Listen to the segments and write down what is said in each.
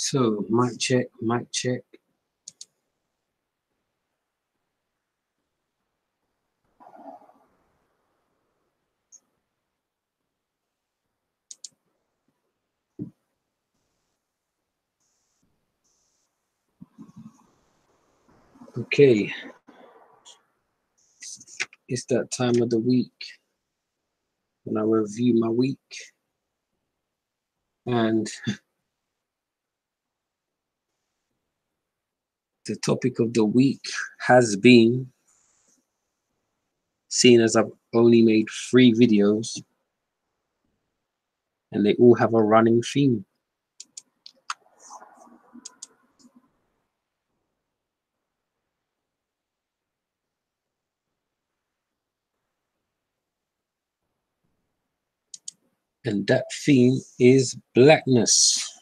So, mic check, mic check. Okay, it's that time of the week when I review my week, and the topic of the week has been, seeing as I've only made 3 videos and they all have a running theme. And that theme is blackness.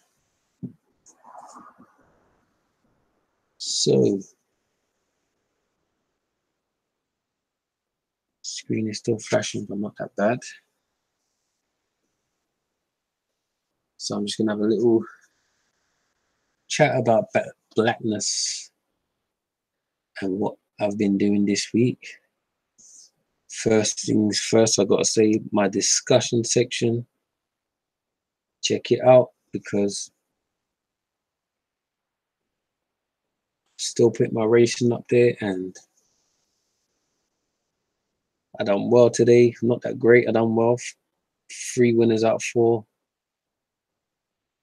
So, screen is still flashing, but not that bad. So I'm just gonna have a little chat about blackness and what I've been doing this week. First things first, I gotta say my discussion section, check it out, because still put my racing up there and I done well today. Not that great, I done well. 3 winners out of 4.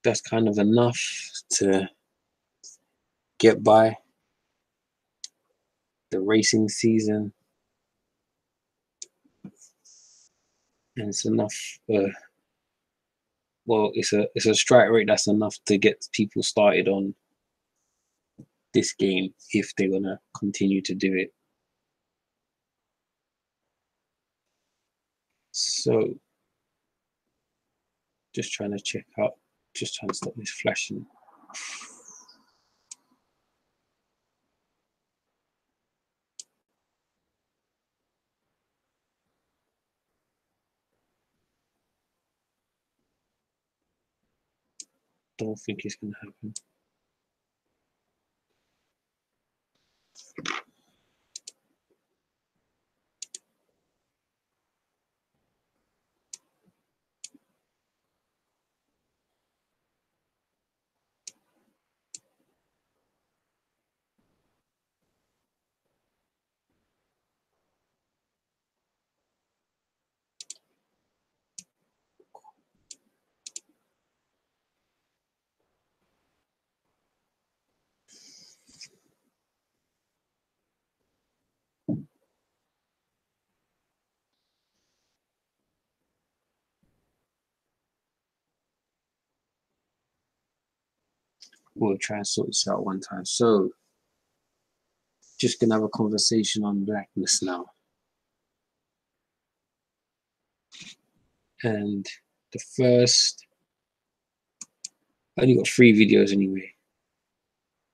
That's kind of enough to get by the racing season, and it's enough. Well, it's a strike rate that's enough to get people started on this game if they're gonna continue to do it. So, just trying to check out, just trying to stop this flashing. Don't think it's gonna happen. We'll try and sort this out one time. So, just gonna have a conversation on blackness now. And the first, I only got 3 videos anyway,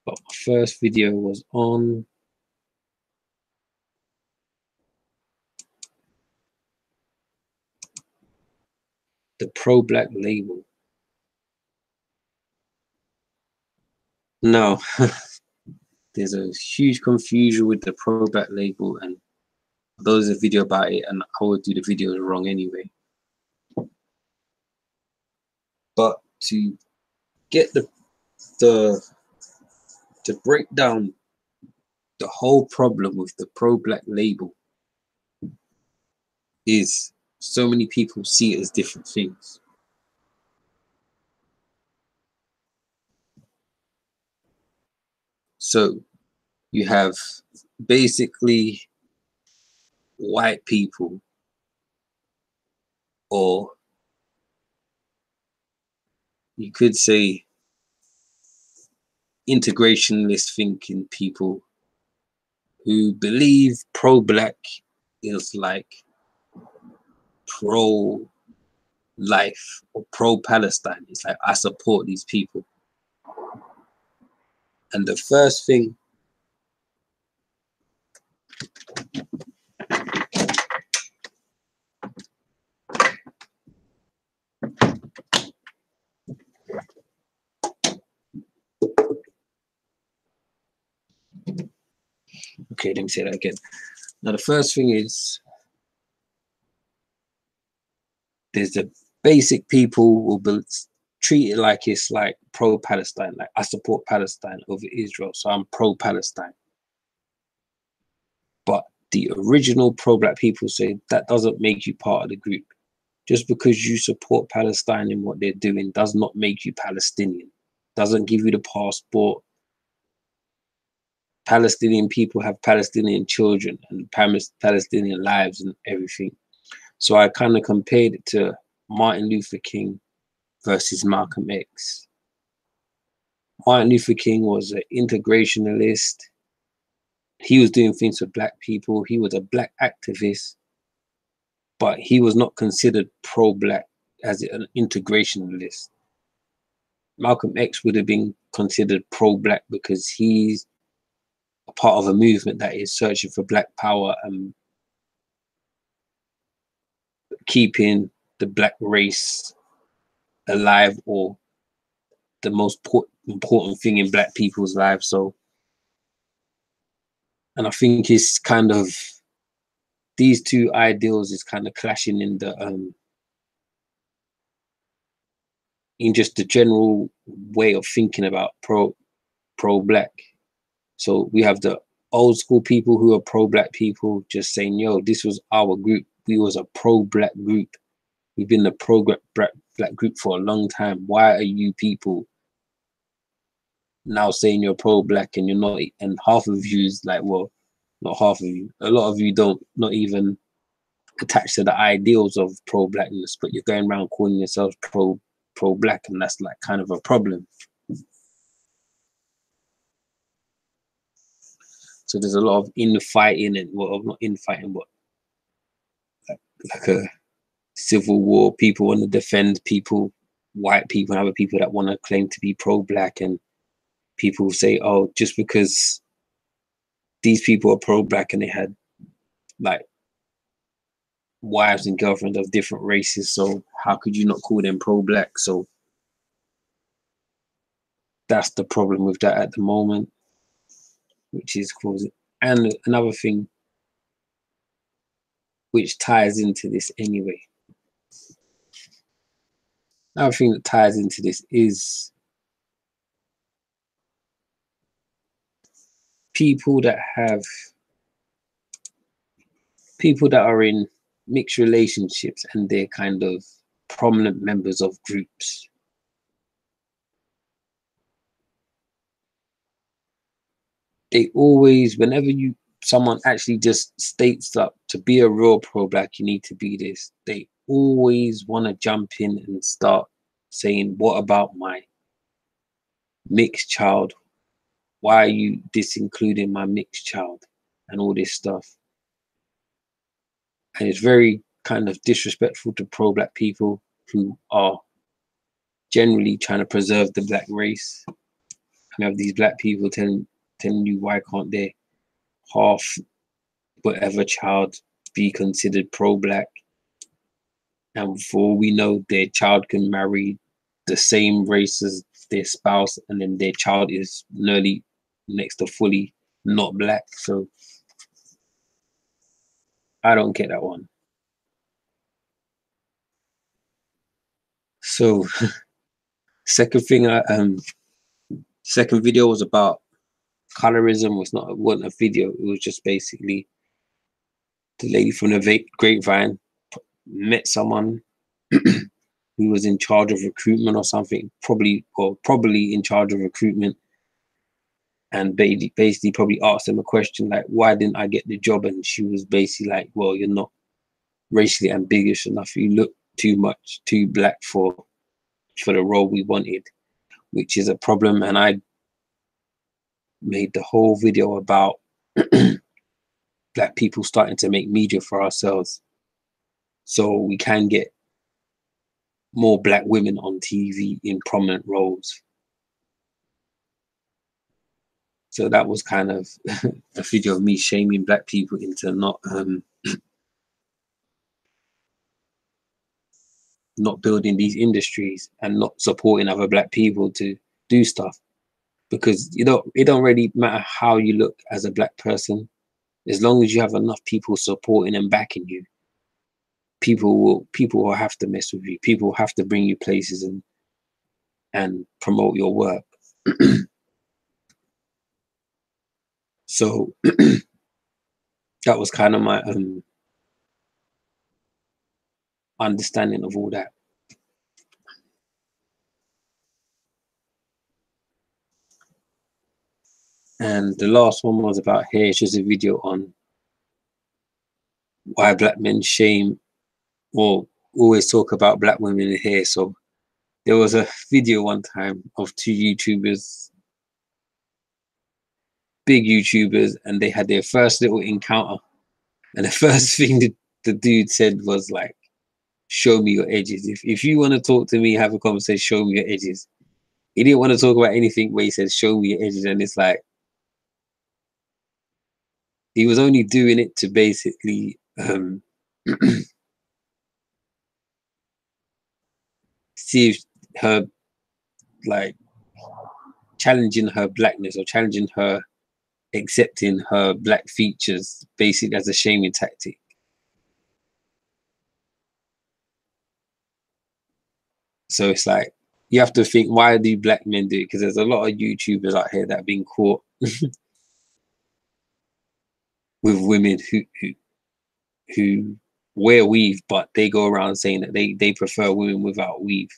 but my first video was on the pro-black label. No, there's a huge confusion with the pro-black label, and there's a video about it, and I would do the videos wrong anyway. But to get to break down the whole problem with the pro-black label is so many people see it as different things. So you have basically white people, or you could say integrationist thinking people, who believe pro-black is like pro-life or pro-Palestine. It's like, I support these people. And the first thing Okay, let me say that again. Now, the first thing is there's the basic people will be treated like it's like pro-Palestine. Like, I support Palestine over Israel, so I'm pro-Palestine. But the original pro-black people say that doesn't make you part of the group. Just because you support Palestine in what they're doing does not make you Palestinian. Doesn't give you the passport. Palestinian people have Palestinian children and Palestinian lives and everything. So I kind of compared it to Martin Luther King versus Malcolm X. Martin Luther King was an integrationalist. He was doing things for black people. He was a black activist, but he was not considered pro-black as an integrationalist. Malcolm X would have been considered pro-black because he's a part of a movement that is searching for black power and keeping the black race alive, or the most important thing in black people's lives. So, and I think it's kind of, these two ideals is kind of clashing in the in just the general way of thinking about pro-black. So we have the old school people who are pro-black people just saying, yo, this was our group. We was a pro-black group. We've been a pro-black group for a long time. Why are you people now saying you're pro-black and you're not? And half of you is like, well, not half of you. A lot of you don't, not even attached to the ideals of pro-blackness, but you're going around calling yourselves pro-black, and that's like kind of a problem. So there's a lot of infighting, and well, not infighting, but like a civil war. People want to defend people, white people and other people that want to claim to be pro-black, and people say, oh, just because these people are pro-black and they had like wives and girlfriends of different races, so how could you not call them pro-black? So that's the problem with that at the moment, which is causing. And another thing which ties into this anyway, another thing that ties into this is people that are in mixed relationships and they're kind of prominent members of groups. They always, whenever someone actually just states that to be a real pro-black, you need to be this, they always want to jump in and start saying, what about my mixed child? Why are you disincluding my mixed child? And all this stuff. And it's very kind of disrespectful to pro-black people who are generally trying to preserve the black race. And have these black people telling you, why can't their half whatever child be considered pro-black? And for all we know, their child can marry the same race as their spouse, and then their child is nearly next to fully not black. So I don't get that one. So second thing, second video was about colorism. It wasn't a video. It was just basically the lady from the grapevine met someone who was in charge of recruitment or something, probably in charge of recruitment, and basically probably asked them a question like, why didn't I get the job? And she was basically like, well, you're not racially ambiguous enough. You look too black for the role we wanted, which is a problem. And I made the whole video about black people starting to make media for ourselves so we can get more black women on TV in prominent roles. So that was kind of a video of me shaming black people into not building these industries and not supporting other black people to do stuff, because it don't really matter how you look as a black person. As long as you have enough people supporting and backing you, people will have to mess with you. People will have to bring you places and promote your work. So that was kind of my understanding of all that. And the last one was about hair. It's just a video on why black men shame or always talk about black women in hair. So there was a video one time of two YouTubers, big YouTubers, and they had their first little encounter. And the first thing that the dude said was like, show me your edges. If you want to talk to me, have a conversation, show me your edges. He didn't want to talk about anything where he said, show me your edges. And it's like, he was only doing it to basically see if her, like, challenging her blackness or challenging her accepting her black features, basically as a shaming tactic. So it's like, you have to think, why do black men do it? Because there's a lot of YouTubers out here that have been caught with women who wear weave, but they go around saying that they prefer women without weave.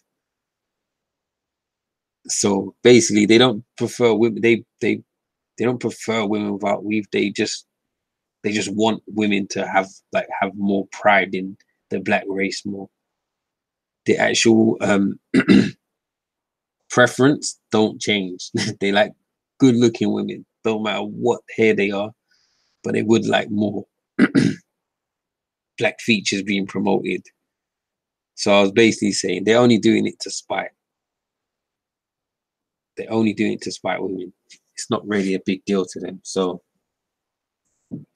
So basically, they don't prefer women. They don't prefer women without weave. They just want women to have more pride in the black race more. The actual preference don't change. They like good looking women, don't matter what hair they are, but they would like more black features being promoted. So I was basically saying they're only doing it to spite. They're only doing it to spite women. It's not really a big deal to them. So, and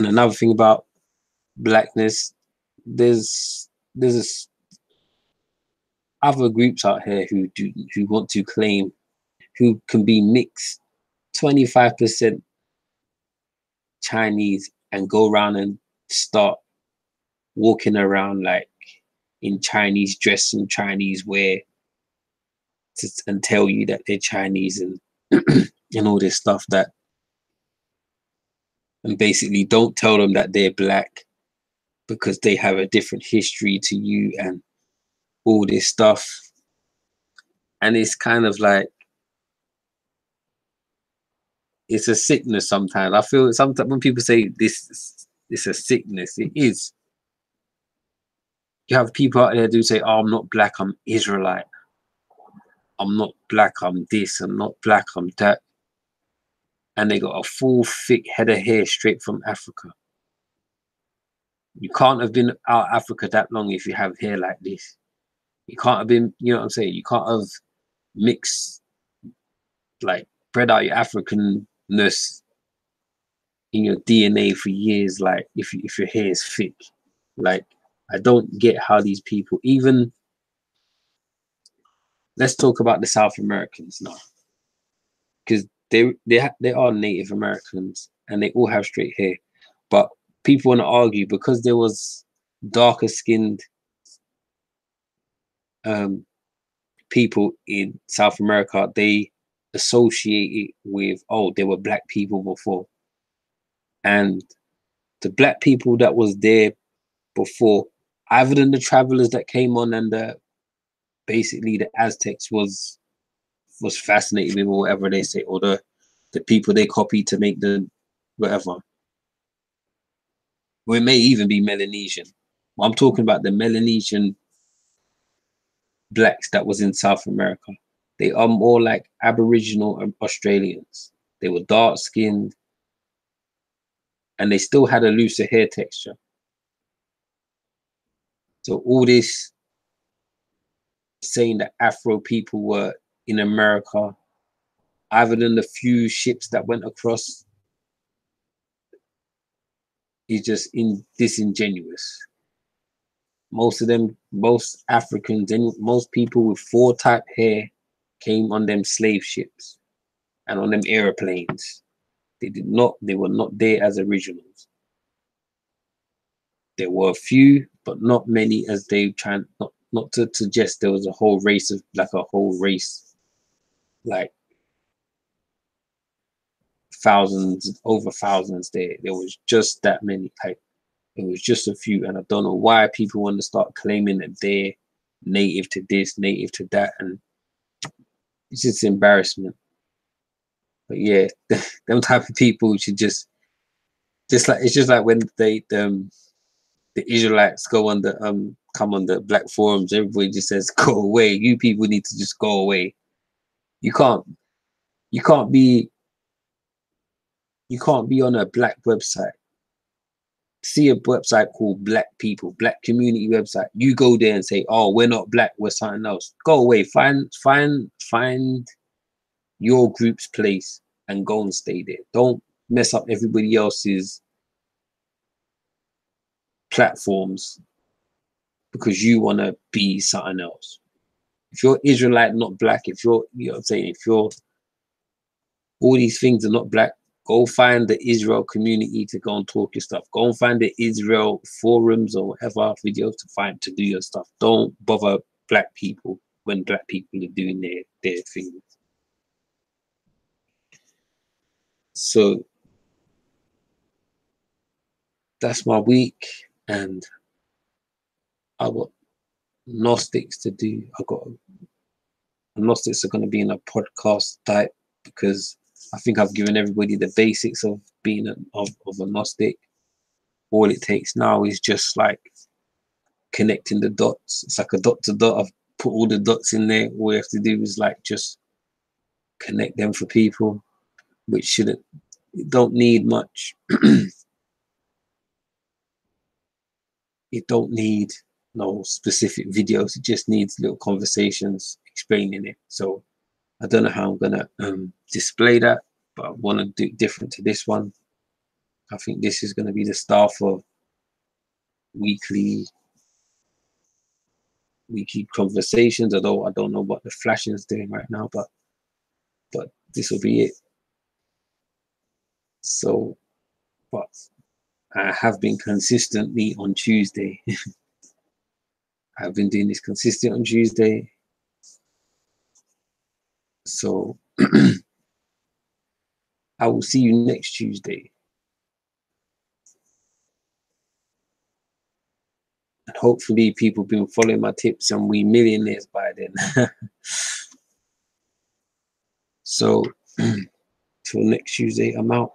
another thing about blackness, there's other groups out here who want to claim, who can be mixed 25% Chinese and go around and start walking around like in Chinese dress and Chinese wear and tell you that they're Chinese and and all this stuff, that, and basically don't tell them that they're black because they have a different history to you and all this stuff. And it's kind of like, it's a sickness sometimes. I feel sometimes when people say this is a sickness, it is. You have people out there who say, oh, I'm not black, I'm Israelite. I'm not black, I'm this. I'm not black, I'm that. And they got a full thick head of hair straight from Africa. You can't have been out of Africa that long if you have hair like this. You can't have been, you know what I'm saying? You can't have mixed, like, bred out your Africanness in your DNA for years, like, if your hair is thick. Like, I don't get how these people, even, let's talk about the South Americans now, because they are Native Americans and they all have straight hair, but people want to argue because there was darker skinned people in South America, they associate it with, oh, there were black people before, and the black people that was there before, other than the travelers that came on and basically the Aztecs was fascinated with, or whatever they say, or the people they copied to make the whatever. Or it may even be Melanesian. Well, I'm talking about the Melanesian blacks that was in South America. They are more like Aboriginal Australians. They were dark skinned and they still had a looser hair texture. So all this saying that Afro people were in America, other than the few ships that went across, is just disingenuous. Most of them, most Africans and most people with 4-type hair came on them slave ships and on them airplanes. They were not there as originals. There were a few, but not many, as they try not to suggest there was a whole race of like thousands, over thousands there. There was just that many. Like, it was just a few, and I don't know why people want to start claiming that they're native to this, native to that, and it's just embarrassment. But yeah, them type of people should just like, it's just like when the Israelites go on the come on the black forums, everybody just says go away. You people need to just go away. You can't be on a black website. See a website called Black People, Black Community website. You go there and say, oh, we're not black, we're something else. Go away. Find your group's place and go and stay there. Don't mess up everybody else's platforms because you want to be something else. If you're Israelite, not black, if you're, you know what I'm saying, if you're, all these things are not black, go find the Israel community to go and talk your stuff. Go and find the Israel forums or whatever videos to do your stuff. Don't bother black people when black people are doing their things. So that's my week, and I got gnostics to do. Gnostics are going to be in a podcast type because I think I've given everybody the basics of being of a gnostic. All it takes now is just like connecting the dots. It's like a dot to dot. I've put all the dots in there. All you have to do is like just connect them for people, which don't need much. It don't need no specific videos. It just needs little conversations explaining it. So I don't know how I'm gonna display that, but I want to do it different to this one. I think this is going to be the start for weekly conversations, although I don't know what the flashing is doing right now, but this will be it. So, but I have been consistently on Tuesday. I've been doing this consistent on Tuesday. So I will see you next Tuesday. And hopefully people have been following my tips and we millionaires by then. So till next Tuesday, I'm out.